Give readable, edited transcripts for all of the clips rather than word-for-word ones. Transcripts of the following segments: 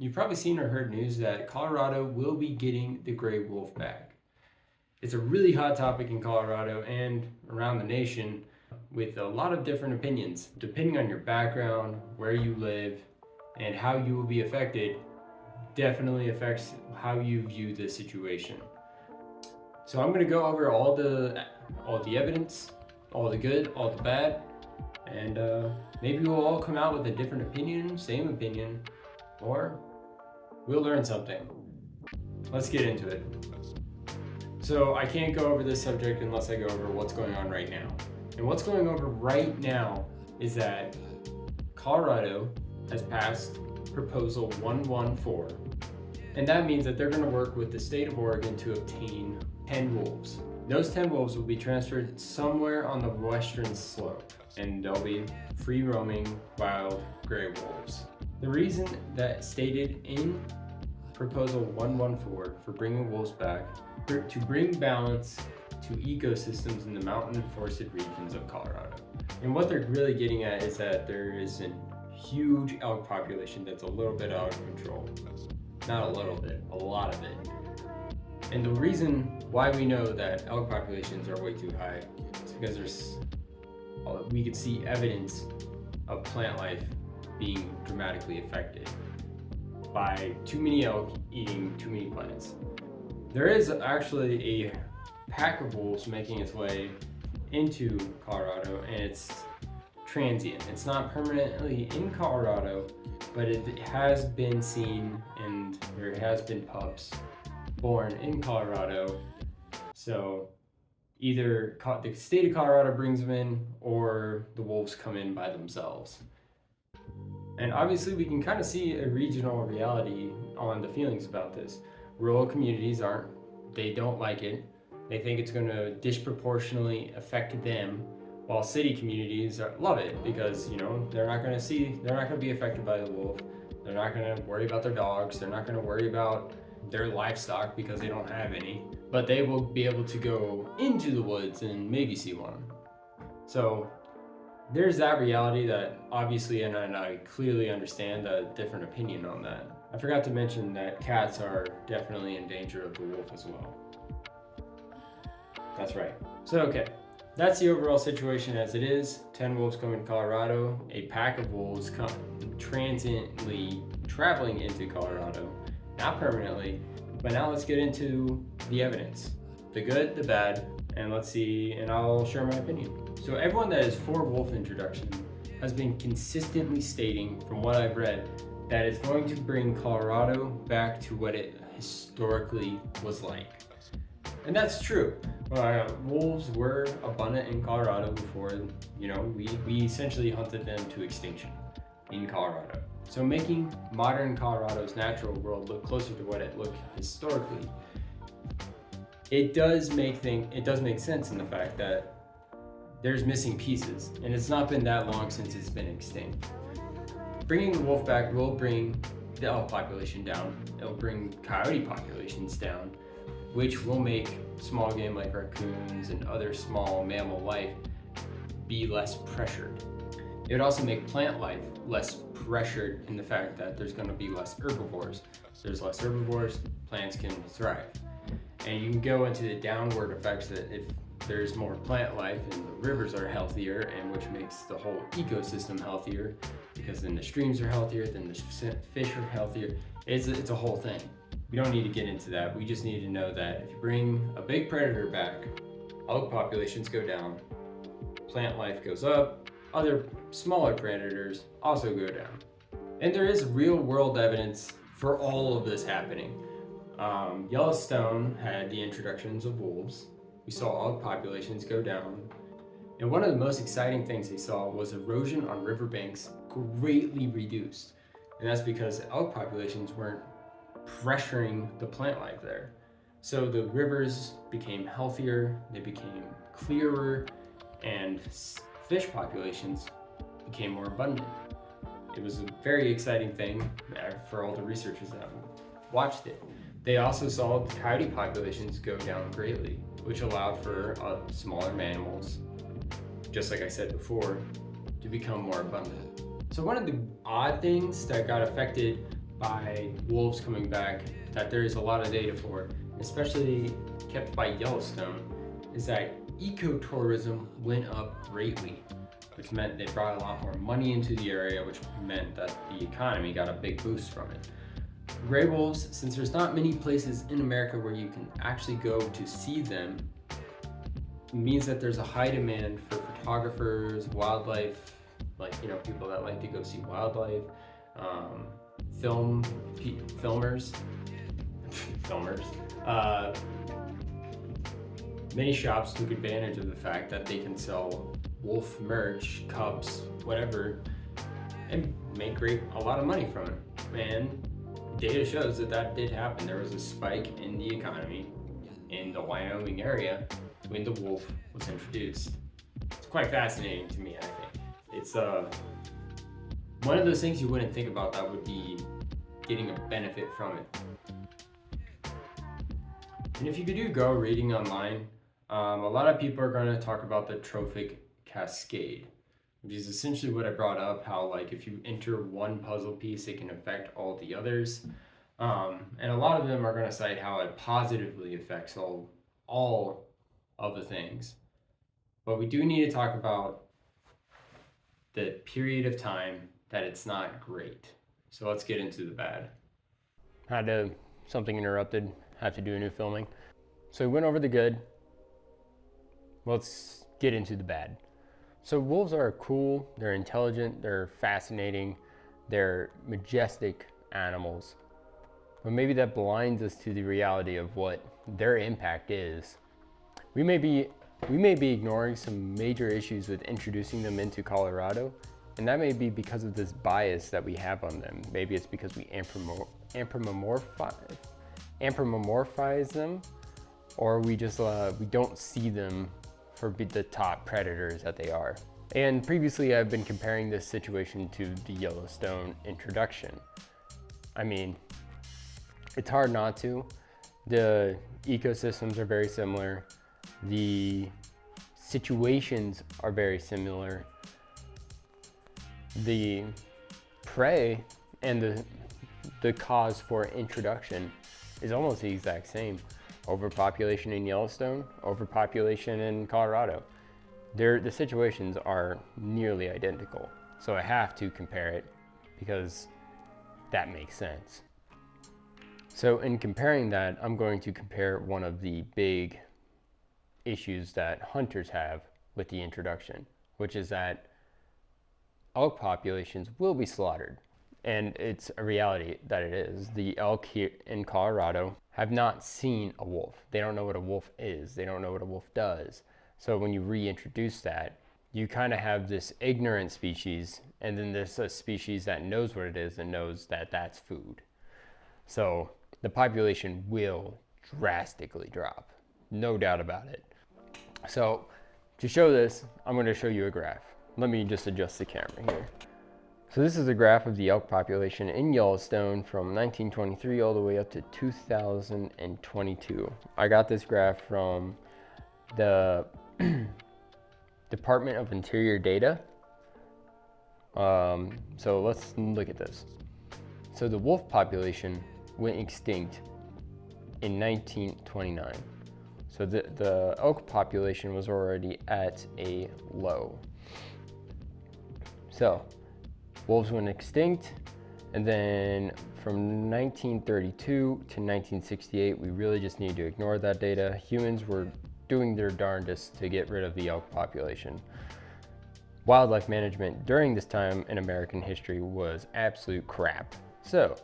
You've probably seen or heard news that Colorado will be getting the gray wolf back. It's a really hot topic in Colorado and around the nation with a lot of different opinions. Depending on your background, where you live, and how you will be affected, definitely affects how you view the situation. So I'm going to go over all the evidence, all the good, all the bad, and maybe we'll all come out with a different opinion, same opinion, or we'll learn something. Let's get into it. So I can't go over this subject unless I go over what's going on right now. And what's going over right now is that Colorado has passed Proposal 114. And that means that they're going to work with the state of Oregon to obtain 10 wolves. Those 10 wolves will be transferred somewhere on the western slope, and they'll be free roaming wild gray wolves. The reason that stated in Proposal 114 for bringing wolves back to bring balance to ecosystems in the mountain and forested regions of Colorado. And what they're really getting at is that there is a huge elk population that's a little bit out of control. Not a little bit, a lot of it. And the reason why we know that elk populations are way too high is because we could see evidence of plant life being dramatically affected by too many elk eating too many plants. There is actually a pack of wolves making its way into Colorado, and it's transient. It's not permanently in Colorado, but it has been seen, and there has been pups born in Colorado. So either the state of Colorado brings them in, or the wolves come in by themselves. And obviously we can kind of see a regional reality on the feelings about this. Rural communities don't like it. They think it's going to disproportionately affect them, while city communities love it because, they're not going to be affected by the wolf. They're not going to worry about their dogs. They're not going to worry about their livestock because they don't have any, but they will be able to go into the woods and maybe see one. So there's that reality that obviously, and I clearly understand a different opinion on that. I forgot to mention that cats are definitely in danger of the wolf as well. That's right. So, okay. That's the overall situation as it is. 10 wolves coming to Colorado, a pack of wolves transiently traveling into Colorado, not permanently. But now let's get into the evidence, the good, the bad, and let's see, and I'll share my opinion. So everyone that is for wolf introduction has been consistently stating, from what I've read, that it's going to bring Colorado back to what it historically was like. And that's true. Wolves were abundant in Colorado before, we essentially hunted them to extinction in Colorado. So making modern Colorado's natural world look closer to what it looked historically, it does make sense in the fact that there's missing pieces, and it's not been that long since it's been extinct. Bringing the wolf back will bring the elk population down. It'll bring coyote populations down, which will make small game like raccoons and other small mammal life be less pressured. It would also make plant life less pressured in the fact that there's going to be less herbivores. If there's less herbivores, plants can thrive. And you can go into the downward effects that if there's more plant life and the rivers are healthier, and which makes the whole ecosystem healthier, because then the streams are healthier, then the fish are healthier. It's a whole thing. We don't need to get into that. We just need to know that if you bring a big predator back, elk populations go down, plant life goes up, other smaller predators also go down. And there is real world evidence for all of this happening. Yellowstone had the introductions of wolves. We saw elk populations go down. And one of the most exciting things they saw was erosion on riverbanks greatly reduced. And that's because elk populations weren't pressuring the plant life there. So the rivers became healthier, they became clearer, and fish populations became more abundant. It was a very exciting thing for all the researchers that watched it. They also saw the coyote populations go down greatly, which allowed for smaller mammals, just like I said before, to become more abundant. So one of the odd things that got affected by wolves coming back that there is a lot of data for, especially kept by Yellowstone, is that ecotourism went up greatly, which meant they brought a lot more money into the area, which meant that the economy got a big boost from it. Gray wolves, since there's not many places in America where you can actually go to see them, means that there's a high demand for photographers, wildlife, like, you know, people that like to go see wildlife, filmers, many shops took advantage of the fact that they can sell wolf merch, cups, whatever, and make a lot of money from it. And data shows that that did happen. There was a spike in the economy in the Wyoming area when the wolf was introduced. It's quite fascinating to me, I think. It's one of those things you wouldn't think about that would be getting a benefit from it. And if you do go reading online, a lot of people are going to talk about the trophic cascade, which is essentially what I brought up, how like if you enter one puzzle piece, it can affect all the others. And a lot of them are going to cite how it positively affects all of the things. But we do need to talk about the period of time that it's not great. So let's get into the bad. Something interrupted, have to do a new filming. So we went over the good. Let's get into the bad. So wolves are cool, they're intelligent, they're fascinating, they're majestic animals. But maybe that blinds us to the reality of what their impact is. We may be ignoring some major issues with introducing them into Colorado, and that may be because of this bias that we have on them. Maybe it's because we anthropomorphize them, or we just we don't see them for the top predators that they are. And previously I've been comparing this situation to the Yellowstone introduction. I mean, it's hard not to. The ecosystems are very similar. The situations are very similar. The prey and the cause for introduction is almost the exact same. Overpopulation in Yellowstone, overpopulation in Colorado. The situations are nearly identical. So I have to compare it because that makes sense. So in comparing that, I'm going to compare one of the big issues that hunters have with the introduction, which is that elk populations will be slaughtered. And it's a reality that it is. The elk here in Colorado have not seen a wolf. They don't know what a wolf is. They don't know what a wolf does. So when you reintroduce that, you kind of have this ignorant species, and then there's a species that knows what it is and knows that that's food. So the population will drastically drop, no doubt about it. So to show this, I'm going to show you a graph. Let me just adjust the camera here. So this is a graph of the elk population in Yellowstone from 1923 all the way up to 2022. I got this graph from the Department of Interior data. So let's look at this. So the wolf population went extinct in 1929. So the elk population was already at a low. So wolves went extinct, and then from 1932 to 1968, we really just need to ignore that data. Humans were doing their darndest to get rid of the elk population. Wildlife management during this time in American history was absolute crap. So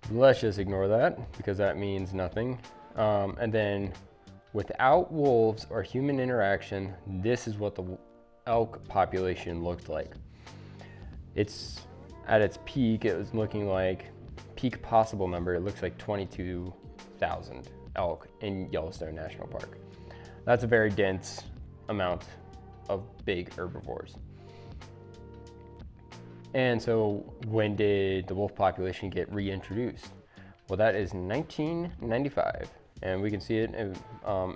let's just ignore that because that means nothing. And then without wolves or human interaction, this is what the elk population looked like. It's at its peak, it was looking like peak possible number. It looks like 22,000 elk in Yellowstone National Park. That's a very dense amount of big herbivores. And so when did the wolf population get reintroduced? Well, that is 1995. And we can see it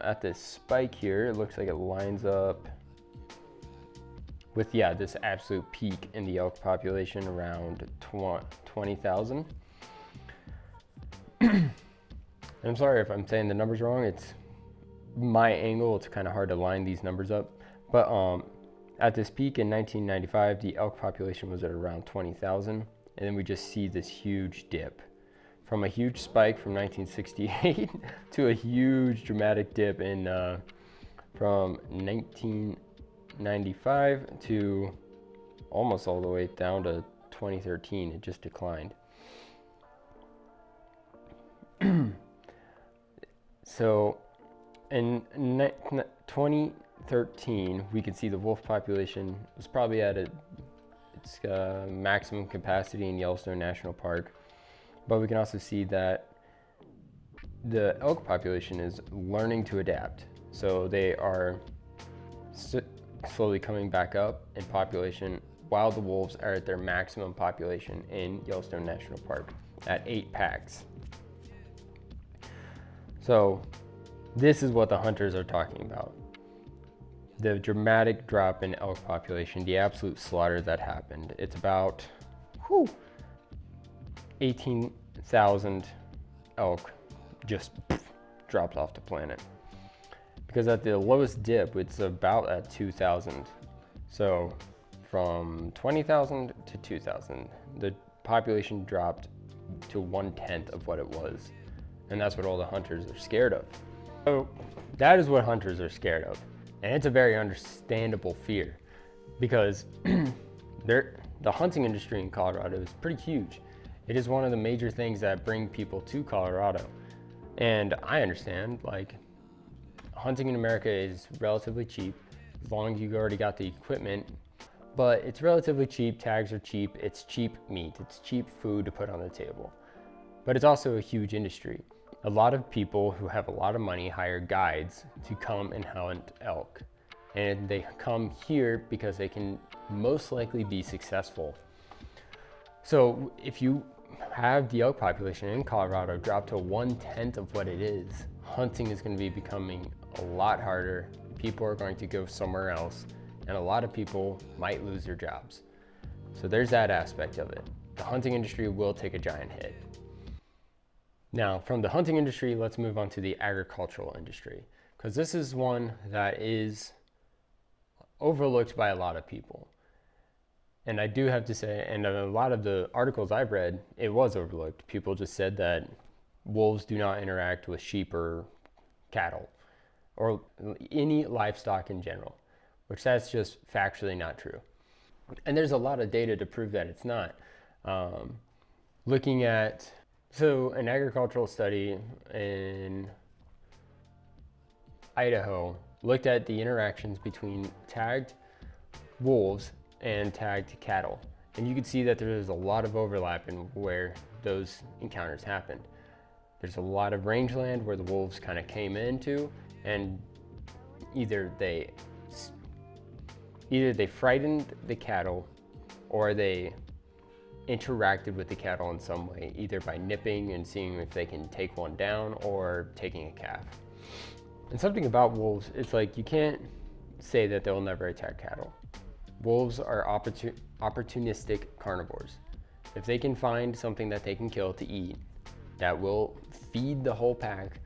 at this spike here. It looks like it lines up with, yeah, this absolute peak in the elk population around 20,000. I'm sorry if I'm saying the numbers wrong. It's my angle. It's kind of hard to line these numbers up. But at this peak in 1995, the elk population was at around 20,000. And then we just see this huge dip from a huge spike from 1968 to a huge dramatic dip in from 1995 to almost all the way down to 2013. It just declined. So in 2013, we could see the wolf population was probably at its maximum capacity in Yellowstone National Park. But we can also see that the elk population is learning to adapt. So they are slowly coming back up in population while the wolves are at their maximum population in Yellowstone National Park at 8 packs. So this is what the hunters are talking about. The dramatic drop in elk population, the absolute slaughter that happened. It's about 18,000 elk just dropped off the planet. Because at the lowest dip, it's about at 2,000. So from 20,000 to 2,000, the population dropped to 1/10 of what it was. And that's what all the hunters are scared of. So that is what hunters are scared of. And it's a very understandable fear because the hunting industry in Colorado is pretty huge. It is one of the major things that bring people to Colorado. And I understand, like, hunting in America is relatively cheap as long as you've already got the equipment, but it's relatively cheap, tags are cheap, it's cheap meat, it's cheap food to put on the table. But it's also a huge industry. A lot of people who have a lot of money hire guides to come and hunt elk. And they come here because they can most likely be successful. So if you have the elk population in Colorado drop to 1/10 of what it is, hunting is going to be becoming a lot harder. People are going to go somewhere else, and a lot of people might lose their jobs. So there's that aspect of it. The hunting industry will take a giant hit. Now, from the hunting industry, let's move on to the agricultural industry, because this is one that is overlooked by a lot of people. And I do have to say, and a lot of the articles I've read, it was overlooked. People just said that wolves do not interact with sheep or cattle or any livestock in general, which that's just factually not true. And there's a lot of data to prove that it's not. Looking at, so an agricultural study in Idaho looked at the interactions between tagged wolves and tagged cattle. And you can see that there's a lot of overlap in where those encounters happened. There's a lot of rangeland where the wolves kind of came into, and either they frightened the cattle or they interacted with the cattle in some way, either by nipping and seeing if they can take one down or taking a calf. And something about wolves, it's like you can't say that they'll never attack cattle. Wolves are opportunistic carnivores. If they can find something that they can kill to eat that will feed the whole pack,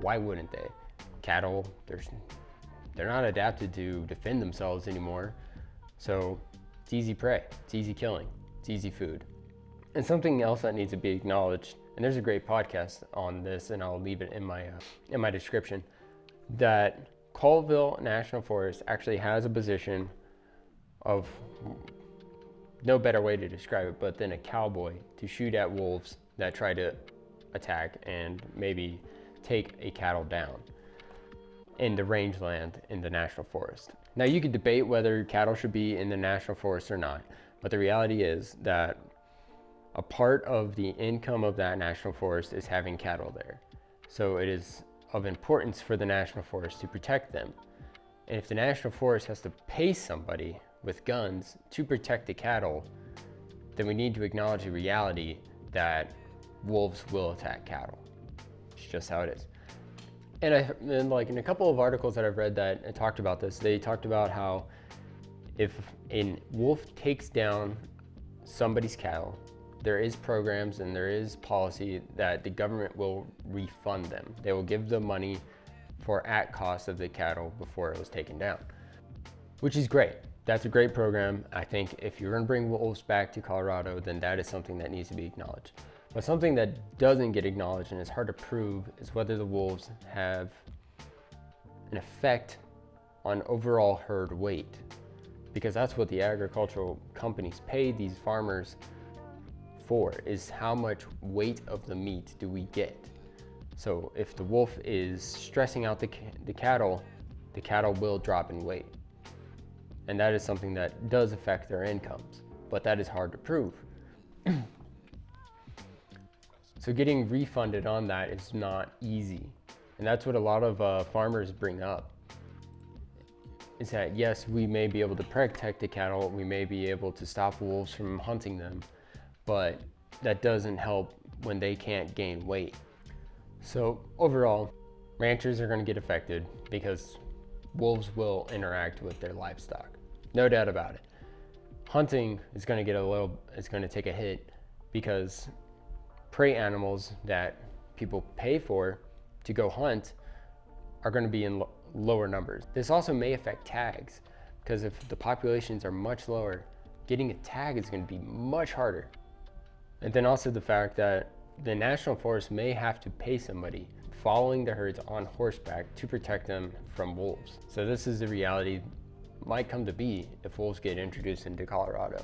why wouldn't they? Cattle, they're not adapted to defend themselves anymore. So it's easy prey, it's easy killing, it's easy food. And something else that needs to be acknowledged, and there's a great podcast on this, and I'll leave it in my description, that Colville National Forest actually has a position of, no better way to describe it, but than a cowboy to shoot at wolves that try to attack and maybe take a cattle down in the rangeland in the national forest. Now you could debate whether cattle should be in the national forest or not, but the reality is that a part of the income of that national forest is having cattle there. So it is of importance for the national forest to protect them. And if the national forest has to pay somebody with guns to protect the cattle, then we need to acknowledge the reality that wolves will attack cattle. It's just how it is. And like in a couple of articles that I've read that talked about this, they talked about how if a wolf takes down somebody's cattle, there is programs and there is policy that the government will refund them. They will give the money for at cost of the cattle before it was taken down, which is great. That's a great program. I think if you're gonna bring wolves back to Colorado, then that is something that needs to be acknowledged. But something that doesn't get acknowledged and is hard to prove is whether the wolves have an effect on overall herd weight, because that's what the agricultural companies pay these farmers for, is how much weight of the meat do we get. So if the wolf is stressing out the cattle will drop in weight. And that is something that does affect their incomes, but that is hard to prove. So getting refunded on that is not easy. And that's what a lot of farmers bring up, is that yes, we may be able to protect the cattle, we may be able to stop wolves from hunting them, but that doesn't help when they can't gain weight. So overall, ranchers are going to get affected because wolves will interact with their livestock. No doubt about it. Hunting is going to take a hit because prey animals that people pay for to go hunt are going to be in lower numbers. This also may affect tags, because if the populations are much lower, getting a tag is going to be much harder. And then also the fact that the National Forest may have to pay somebody following the herds on horseback to protect them from wolves. So this is the reality might come to be if wolves get introduced into Colorado.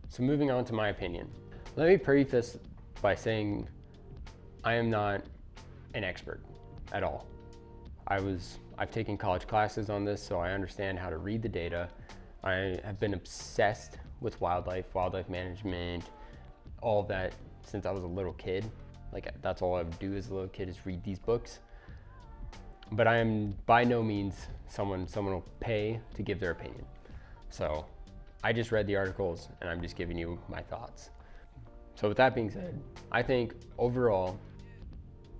So moving on to my opinion. Let me preface by saying I am not an expert at all. I've taken college classes on this, so I understand how to read the data. I have been obsessed with wildlife management, all of that since I was a little kid. Like, that's all I would do as a little kid, is read these books. But I am by no means someone will pay to give their opinion. So I just read the articles and I'm just giving you my thoughts. So with that being said, I think overall,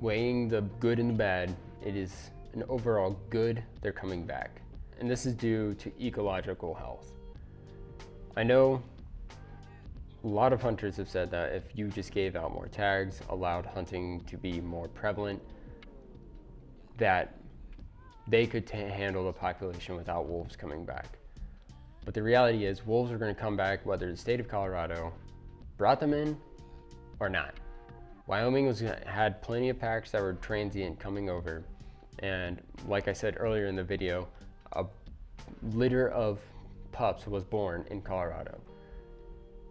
weighing the good and the bad, it is an overall good they're coming back. And this is due to ecological health. I know a lot of hunters have said that if you just gave out more tags, allowed hunting to be more prevalent, that they could handle the population without wolves coming back. But the reality is wolves are going to come back whether the state of Colorado brought them in or not. Wyoming had plenty of packs that were transient coming over. And like I said earlier in the video, a litter of pups was born in Colorado.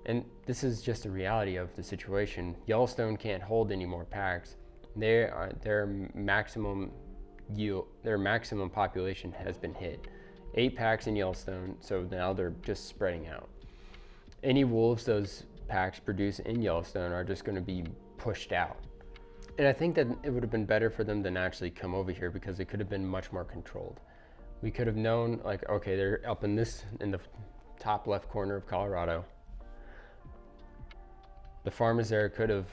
And this is just a reality of the situation. Yellowstone can't hold any more packs. Their maximum population has been hit. 8 packs in Yellowstone, so now they're just spreading out. Any wolves those packs produce in Yellowstone are just going to be pushed out. And I think that it would have been better for them to naturally come over here, because it could have been much more controlled. We could have known, like, okay, they're up in the top left corner of Colorado. The farmers there could have,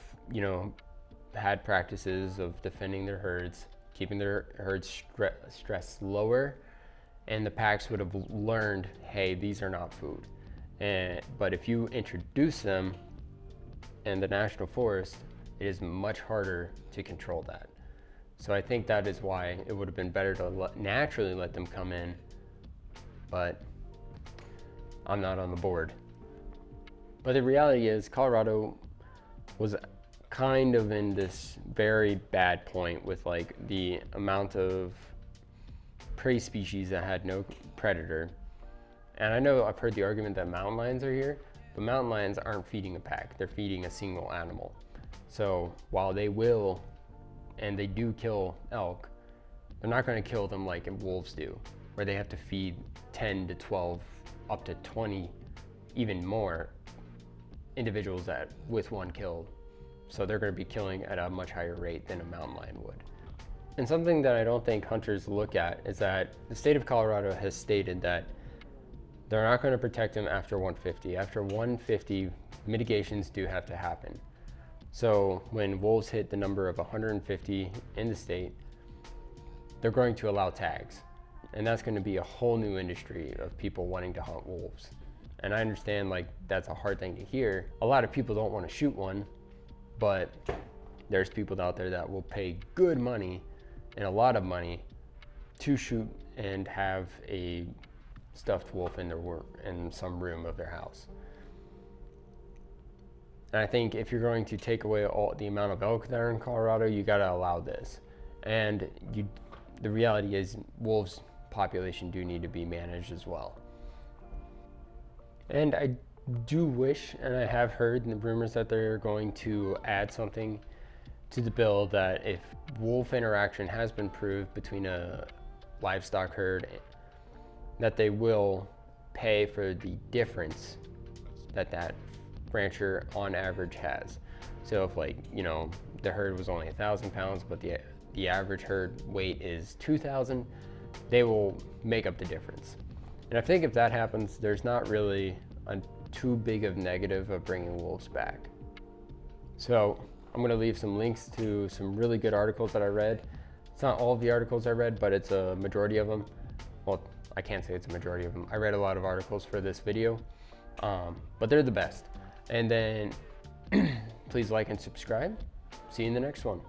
had practices of defending their herds, keeping their herds stress lower, and the packs would have learned, hey, these are not food. But if you introduce them in the National Forest, it is much harder to control that. So I think that is why it would have been better to naturally let them come in, but I'm not on the board. But the reality is Colorado was kind of in this very bad point with like the amount of prey species that had no predator. And I know I've heard the argument that mountain lions are here, but mountain lions aren't feeding a pack, they're feeding a single animal. So while they will, and they do kill elk, they're not going to kill them like wolves do, where they have to feed 10 to 12, up to 20, even more individuals with one killed. So they're going to be killing at a much higher rate than a mountain lion would. And something that I don't think hunters look at is that the state of Colorado has stated that they're not going to protect them after 150. After 150, mitigations do have to happen. So when wolves hit the number of 150 in the state, they're going to allow tags. And that's going to be a whole new industry of people wanting to hunt wolves. And I understand like that's a hard thing to hear. A lot of people don't want to shoot one, but there's people out there that will pay good money and a lot of money to shoot and have a stuffed wolf in in some room of their house. And I think if you're going to take away all the amount of elk that are in Colorado, you got to allow this. And the reality is wolves population do need to be managed as well. And I do wish, and I have heard the rumors that they're going to add something to the bill that if wolf interaction has been proved between a livestock herd, that they will pay for the difference that rancher on average has. So if like, you know, the herd was only 1,000 pounds, but the average herd weight is 2,000, they will make up the difference. And I think if that happens, there's not really too big of negative of bringing wolves back. So I'm gonna leave some links to some really good articles that I read. It's not all of the articles I read, but it's a majority of them. Well, I can't say it's a majority of them. I read a lot of articles for this video, but they're the best. And then please like and subscribe. See you in the next one.